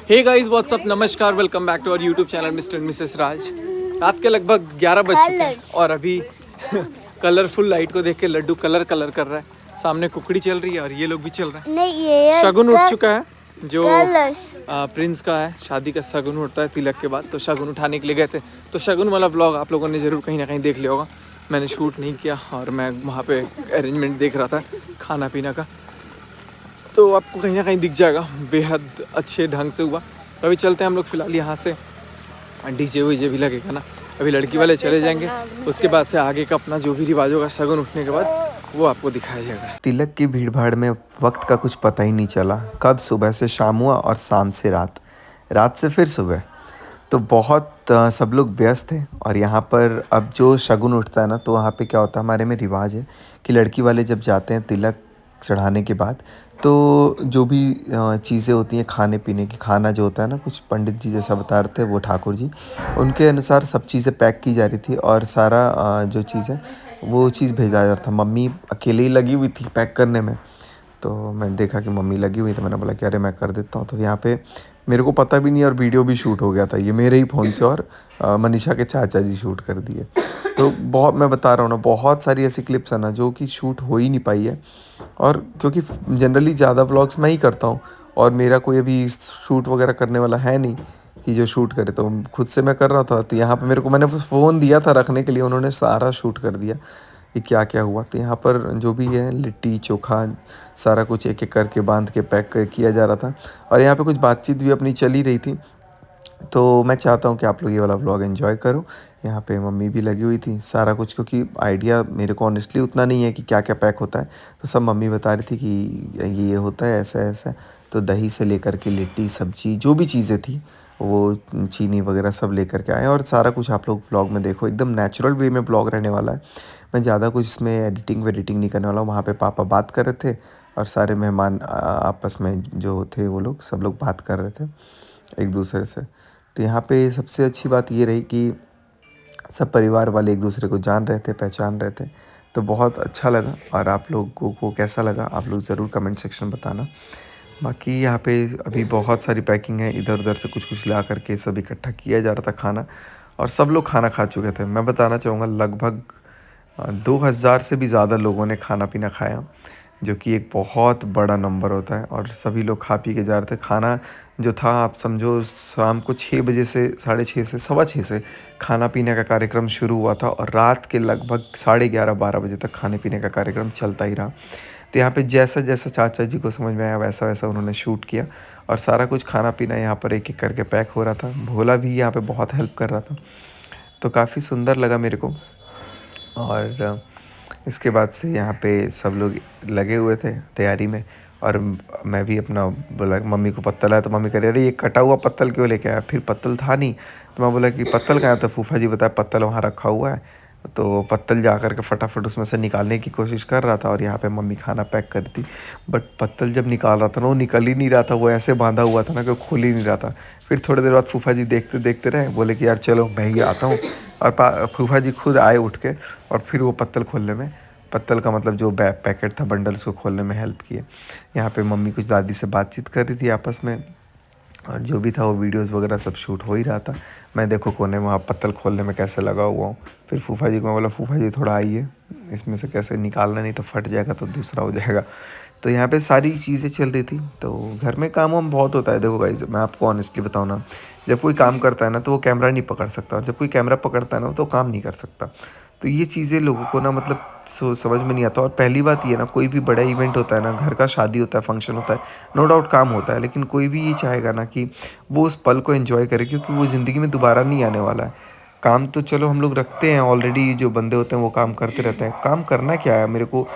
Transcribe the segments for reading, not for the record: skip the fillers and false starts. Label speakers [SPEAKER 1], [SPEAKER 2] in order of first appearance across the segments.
[SPEAKER 1] हे guys what's up, नमस्कार, welcome back to our YouTube channel Mr and Mrs Raj. रात के लगभग 11 बज चुके हैं और अभी कलरफुल लाइट को देख के लड्डू कलर कर रहा है। सामने कुकड़ी चल रही है और ये लोग भी चल रहे हैं।
[SPEAKER 2] ये
[SPEAKER 1] शगुन उठ चुका है जो
[SPEAKER 2] कलर्स
[SPEAKER 1] प्रिंस का है। शादी का शगुन उठता है तिलक के बाद, तो शगुन उठाने के लिए गए थे। तो शगुन वाला ब्लॉग आप लोगों ने ज़रूर कहीं ना कहीं देख लिया होगा। मैंने शूट नहीं किया और मैं वहाँ पे अरेंजमेंट देख रहा था खाना पीना का, तो आपको कहीं ना कहीं दिख जाएगा। बेहद अच्छे ढंग से हुआ। तो अभी चलते हैं हम लोग फिलहाल यहाँ से। डीजे वीजे भी लगेगा ना, अभी लड़की वाले चले जाएंगे, उसके बाद से आगे का अपना जो भी रिवाज होगा शगुन उठने के बाद वो आपको दिखाया जाएगा।
[SPEAKER 3] तिलक की भीड़ भाड़ में वक्त का कुछ पता ही नहीं चला। कब सुबह से शाम हुआ और शाम से रात, रात से फिर सुबह। तो बहुत सब लोग व्यस्त थे। और यहाँ पर अब जो शगुन उठता है ना, तो वहाँ पे क्या होता है, हमारे में रिवाज है कि लड़की वाले जब जाते हैं तिलक चढ़ाने के बाद, तो जो भी चीज़ें होती हैं खाने पीने की, खाना जो होता है ना, कुछ पंडित जी जैसा बता रहे थे वो ठाकुर जी, उनके अनुसार सब चीज़ें पैक की जा रही थी। और सारा जो चीज़ है वो चीज़ भेजा जा रहा था। मम्मी अकेले ही लगी हुई थी पैक करने में, तो मैंने देखा कि मम्मी लगी हुई, तो मैंने बोला कि अरे मैं कर देता हूँ। तो यहाँ पे मेरे को पता भी नहीं और वीडियो भी शूट हो गया था ये मेरे ही फ़ोन से, और मनीषा के चाचा जी शूट कर दिए। तो बहुत, मैं बता रहा हूँ ना, बहुत सारी ऐसी क्लिप्स है ना जो कि शूट हो ही नहीं पाई है। और क्योंकि जनरली ज़्यादा व्लॉग्स मैं ही करता हूँ और मेरा कोई अभी शूट वगैरह करने वाला है नहीं कि जो शूट करे, तो खुद से मैं कर रहा था। तो यहाँ पे मेरे को, मैंने फ़ोन दिया था रखने के लिए, उन्होंने सारा शूट कर दिया कि क्या क्या हुआ। तो यहाँ पर जो भी है लिट्टी चोखा सारा कुछ एक एक करके बांध के पैक किया जा रहा था। और यहाँ पे कुछ बातचीत भी अपनी चल ही रही थी। तो मैं चाहता हूँ कि आप लोग ये वाला व्लॉग एंजॉय करो। यहाँ पे मम्मी भी लगी हुई थी सारा कुछ, क्योंकि आइडिया मेरे को ऑनेस्टली उतना नहीं है कि क्या क्या पैक होता है। तो सब मम्मी बता रही थी कि ये होता है ऐसा ऐसा। तो दही से लेकर के लिट्टी सब्जी जो भी चीज़ें थी वो चीनी वगैरह सब लेकर के आए। और सारा कुछ आप लोग व्लॉग में देखो, एकदम नेचुरल वे में व्लॉग रहने वाला है। मैं ज़्यादा कुछ इसमें एडिटिंग नहीं करने वाला हूँ। वहाँ पे पापा बात कर रहे थे और सारे मेहमान आपस में जो थे वो लोग सब लोग बात कर रहे थे एक दूसरे से। तो यहाँ पे सबसे अच्छी बात ये रही कि सब परिवार वाले एक दूसरे को जान रहे थे, पहचान रहे थे। तो बहुत अच्छा लगा। और आप लोगों को कैसा लगा आप लोग ज़रूर कमेंट सेक्शन बताना। बाकी यहाँ पे अभी बहुत सारी पैकिंग है, इधर उधर से कुछ कुछ ला करके सब इकट्ठा किया जा रहा था खाना। और सब लोग खाना खा चुके थे। मैं बताना चाहूँगा लगभग 2000 से भी ज़्यादा लोगों ने खाना पीना खाया, जो कि एक बहुत बड़ा नंबर होता है। और सभी लोग खा पी के जा रहे थे। खाना जो था, आप समझो शाम को 6 बजे से, 6:30 से 6:15 से खाना पीने का कार्यक्रम शुरू हुआ था और रात के लगभग 11:30-12 बजे तक खाने पीने का कार्यक्रम चलता ही रहा। तो यहाँ पे जैसा जैसा चाचा जी को समझ में आया वैसा वैसा उन्होंने शूट किया। और सारा कुछ खाना पीना यहाँ पर एक एक करके पैक हो रहा था। भोला भी यहाँ पे बहुत हेल्प कर रहा था। तो काफ़ी सुंदर लगा मेरे को। और इसके बाद से यहाँ पे सब लोग लगे हुए थे तैयारी में। और मैं भी अपना बोला, मम्मी को पत्तल आया तो मम्मी कह रही अरे ये कटा हुआ पत्तल क्यों लेके आया। फिर पत्तल था नहीं, तो मैं बोला कि पत्तल कहाँ है। तो फूफा जी बताया पत्तल वहाँ रखा हुआ है। तो पत्तल जा कर के फटाफट उसमें से निकालने की कोशिश कर रहा था। और यहाँ पे मम्मी खाना पैक कर दी। बट पत्तल जब निकाल रहा था ना, वो निकल ही नहीं रहा था। वो ऐसे बांधा हुआ था ना कि वो खोल ही नहीं रहा था। फिर थोड़ी देर बाद फूफा जी देखते देखते रहे, बोले कि यार चलो मैं ही आता हूँ। और फूफा जी खुद आए उठ के, और फिर वो पत्तल खोलने में, पत्तल का मतलब जो पैकेट था बंडल, उसको खोलने में हेल्प किए। यहाँ पे मम्मी कुछ दादी से बातचीत कर रही थी आपस में। और जो भी था वो वीडियोस वगैरह सब शूट हो ही रहा था। मैं देखो कोने में वहाँ पत्तल खोलने में कैसे लगा हुआ हूँ। फिर फूफा जी को मैं बोला फूफा जी थोड़ा आइए, इसमें से कैसे निकालना, नहीं तो फट जाएगा तो दूसरा हो जाएगा। तो यहाँ पे सारी चीज़ें चल रही थी। तो घर में काम वाम बहुत होता है। देखो गाइस, मैं आपको ऑनेस्टली बताऊँ ना, जब कोई काम करता है ना तो वो कैमरा नहीं पकड़ सकता, और जब कोई कैमरा पकड़ता है ना तो काम नहीं कर सकता। तो ये चीज़ें लोगों को ना मतलब समझ में नहीं आता। और पहली बात ये ना, कोई भी बड़ा इवेंट होता है ना, घर का शादी होता है, फंक्शन होता है, नो डाउट काम होता है, लेकिन कोई भी ये चाहेगा ना कि वो उस पल को एंजॉय करे, क्योंकि वो ज़िंदगी में दोबारा नहीं आने वाला है। काम तो चलो हम लोग रखते हैं ऑलरेडी, जो बंदे होते हैं वो काम करते रहते हैं। काम करना क्या है, मेरे को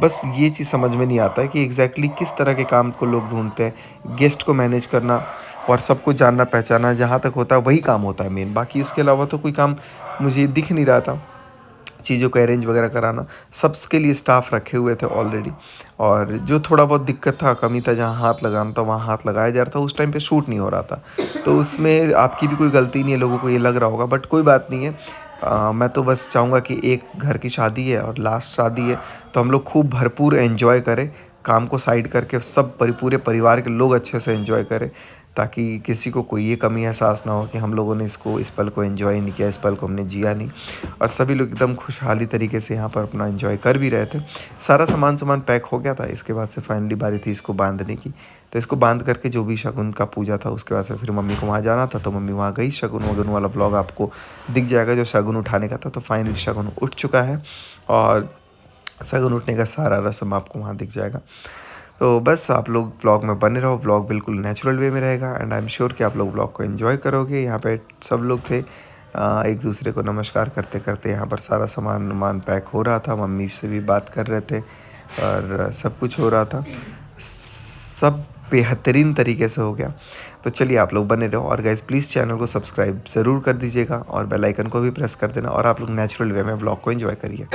[SPEAKER 3] बस ये चीज़ समझ में नहीं आता है कि एग्जैक्टली किस तरह के काम को लोग ढूंढते हैं। गेस्ट को मैनेज करना और सबको जानना पहचाना जहाँ तक होता है वही काम होता है मेन। बाकी इसके अलावा तो कोई काम मुझे दिख नहीं रहा था। चीज़ों को अरेंज वगैरह कराना, सबके लिए स्टाफ रखे हुए थे ऑलरेडी। और जो थोड़ा बहुत दिक्कत था, कमी था, जहाँ हाथ लगाना था वहाँ हाथ लगाया जा रहा था। उस टाइम पे शूट नहीं हो रहा था, तो उसमें आपकी भी कोई गलती नहीं है। लोगों को ये लग रहा होगा, बट कोई बात नहीं है। मैं तो बस चाहूँगा कि एक घर की शादी है और लास्ट शादी है, तो हम लोग खूब भरपूर एंजॉय करें। काम को साइड करके सब पूरे परिवार के लोग अच्छे से एंजॉय करें। ताकि किसी को कोई ये कमी एहसास ना हो कि हम लोगों ने इस पल को एंजॉय नहीं किया, इस पल को हमने जिया नहीं। और सभी लोग एकदम खुशहाली तरीके से यहाँ पर अपना एंजॉय कर भी रहे थे। सारा सामान पैक हो गया था। इसके बाद से फाइनली बारी थी इसको बांधने की। तो इसको बांध करके जो भी शगुन का पूजा था उसके बाद से फिर मम्मी को वहाँ जाना था, तो मम्मी वहाँ गई। शगुन वगुन वाला ब्लॉग आपको दिख जाएगा जो शगुन उठाने का था। तो फाइनली शगुन उठ चुका है और शगुन उठने का सारा रस्म आपको वहाँ दिख जाएगा। तो बस आप लोग ब्लॉग में बने रहो। ब्लॉग बिल्कुल नेचुरल वे में रहेगा एंड आई एम श्योर कि आप लोग ब्लॉग को एंजॉय करोगे। यहाँ पे सब लोग थे, एक दूसरे को नमस्कार करते करते यहाँ पर सारा सामान पैक हो रहा था। मम्मी से भी बात कर रहे थे और सब कुछ हो रहा था। सब बेहतरीन तरीके से हो गया। तो चलिए आप लोग बने रहो और गाइस प्लीज़ चैनल को सब्सक्राइब ज़रूर कर दीजिएगा और बेल आइकन को भी प्रेस कर देना और आप लोग नेचुरल वे में ब्लॉग को एंजॉय करिए।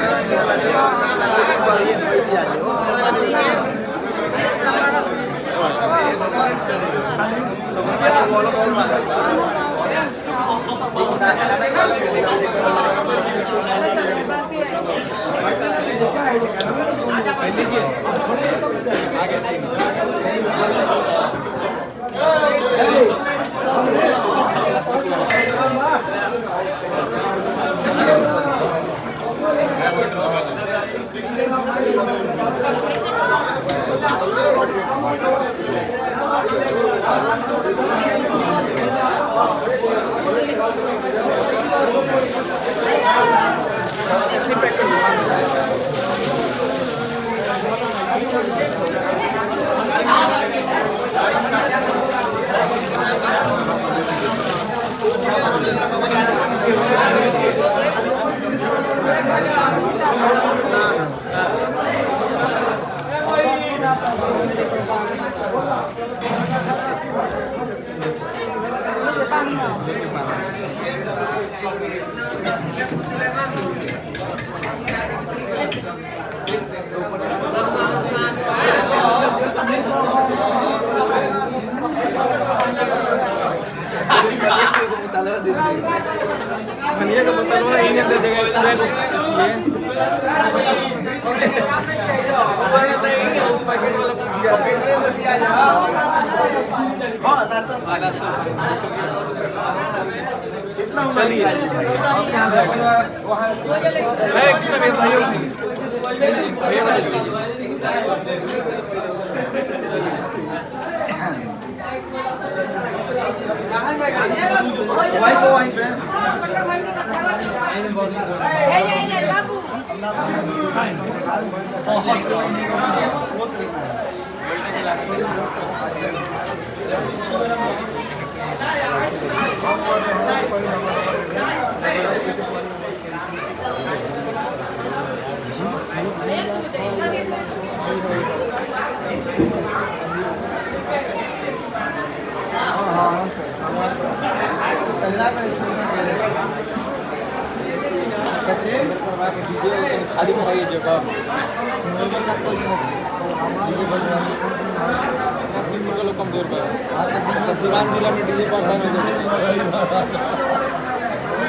[SPEAKER 1] सिवान जिला में डीजे पर बंद हो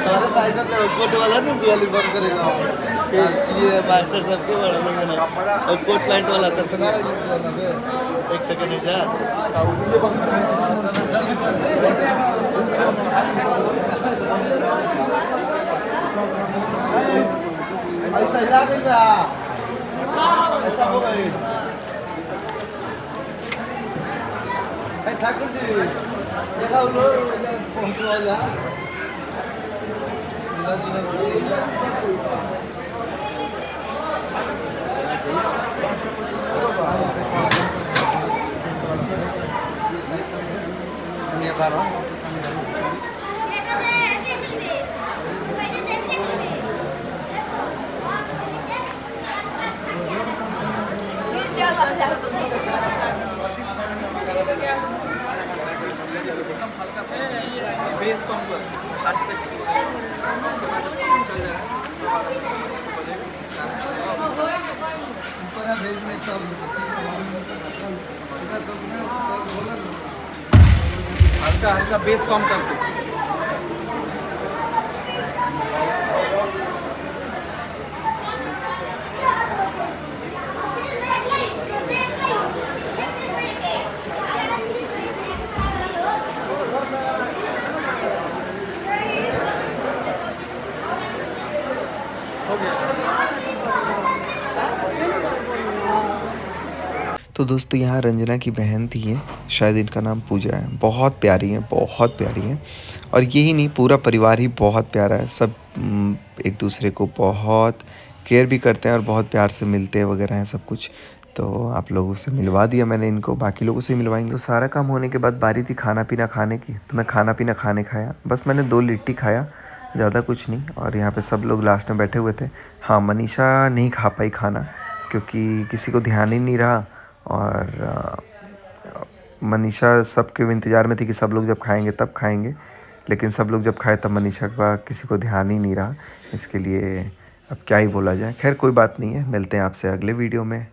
[SPEAKER 2] सारे फाइटर कोट वाला ना दिवाली बंद करेगा ये फाइटर सबके बड़ा ना और कोट पैंट वाला तो सुना एक सेकंड ही जा
[SPEAKER 1] डीजे बंद
[SPEAKER 2] ऐसा हिला गई बा ऐसा हो गई ठाकुर जी देखा उन लोग पहुंचवा जा
[SPEAKER 1] बेस कम कर हल्का हल्का बेस कम करके
[SPEAKER 3] तो दोस्तों यहाँ रंजना की बहन थी है, शायद इनका नाम पूजा है, बहुत प्यारी है, बहुत प्यारी है। और यही नहीं, पूरा परिवार ही बहुत प्यारा है। सब एक दूसरे को बहुत केयर भी करते हैं और बहुत प्यार से मिलते वगैरह हैं सब कुछ। तो आप लोगों से मिलवा दिया मैंने इनको, बाकी लोगों से मिलवाएंगे। तो सारा काम होने के बाद बारी थी खाना पीना खाने की, तो मैं खाना पीना खाने खाया। बस मैंने 2 लिट्टी खाया, ज़्यादा कुछ नहीं। और यहाँ पे सब लोग लास्ट में बैठे हुए थे। हाँ, मनीषा नहीं खा पाई खाना क्योंकि किसी को ध्यान ही नहीं रहा। और मनीषा सबके इंतज़ार में थी कि सब लोग जब खाएंगे तब खाएंगे, लेकिन सब लोग जब खाए तब मनीषा का किसी को ध्यान ही नहीं रहा। इसके लिए अब क्या ही बोला जाए। खैर कोई बात नहीं है, मिलते हैं आपसे अगले वीडियो में।